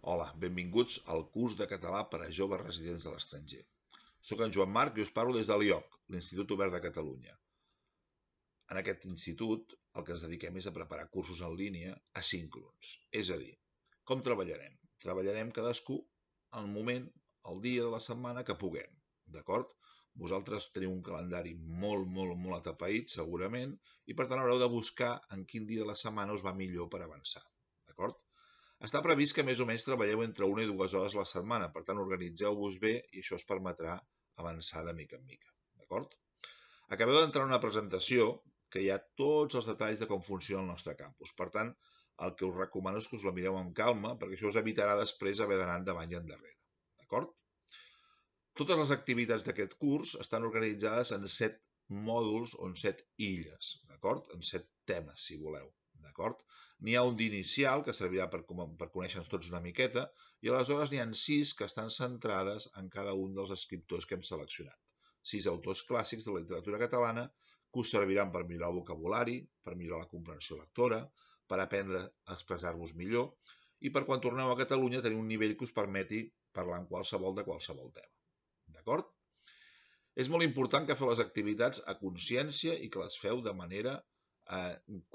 Hola, benvinguts al curs de català per a joves residents de l'estranger. Soc en Joan Marc i us parlo des de l'IOC, l'Institut Obert de Catalunya. En aquest institut el que ens dediquem és a preparar cursos en línia asíncrons, és a dir, com treballarem? Treballarem cadascú al moment, el dia de la setmana que puguem, d'acord? Vosaltres teniu un calendari molt atapeït, segurament, i per tant haureu de buscar en quin dia de la setmana us va millor per avançar, d'acord? Està previst que més o menys treballeu entre 1 i 2 hores a la setmana, per tant organitzeu-vos bé i això us permetrà avançar de mica en mica, d'acord? Acabeu d'entrar en una presentació que hi ha tots els detalls de com funciona el nostre campus, per tant, el que us recomano és que us la mireu amb calma, perquè això us evitarà després haver d'anar endavant i endarrere, d'acord? Totes les activitats d'aquest curs estan organitzades en 7 mòduls o en 7 illes, d'acord? En 7 temes, si voleu, d'acord? N'hi ha un d'inicial, que servirà per conèixer-nos tots una miqueta, i aleshores n'hi ha 6 que estan centrades en cada un dels escriptors que hem seleccionat. 6 autors clàssics de la literatura catalana que us serviran per millorar el vocabulari, per millorar la comprensió lectora, per aprendre a expressar-vos millor, i per quan torneu a Catalunya tenir un nivell que us permeti parlar en qualsevol tema. D'acord? És molt important que feu les activitats a consciència i que les feu de manera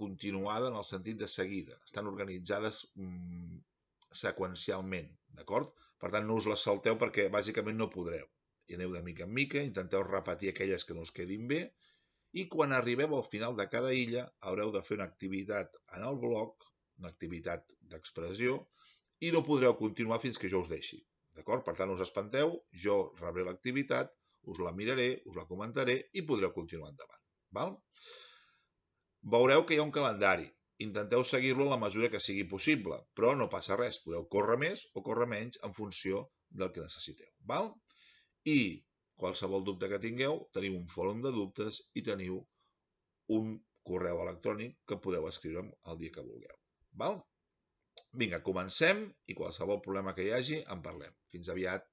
continuada en el sentit de seguida. Estan organitzades seqüencialment, d'acord? Per tant, no us les salteu perquè bàsicament no podreu. I aneu de mica en mica, intenteu repetir aquelles que no us quedin bé i quan arribeu al final de cada illa haureu de fer una activitat en el bloc, una activitat d'expressió, i no podreu continuar fins que jo us deixi. D'acord? Per tant, us espanteu, jo rebré l'activitat, us la miraré, us la comentaré i podreu continuar endavant. Val? Veureu que hi ha un calendari. Intenteu seguir-lo en la mesura que sigui possible, però no passa res. Podeu córrer més o córrer menys en funció del que necessiteu. Val? I qualsevol dubte que tingueu, teniu un fòrum de dubtes i teniu un correu electrònic que podeu escriure'm el dia que vulgueu. Val? Vinga, comencem i qualsevol problema que hi hagi en parlem. Fins aviat.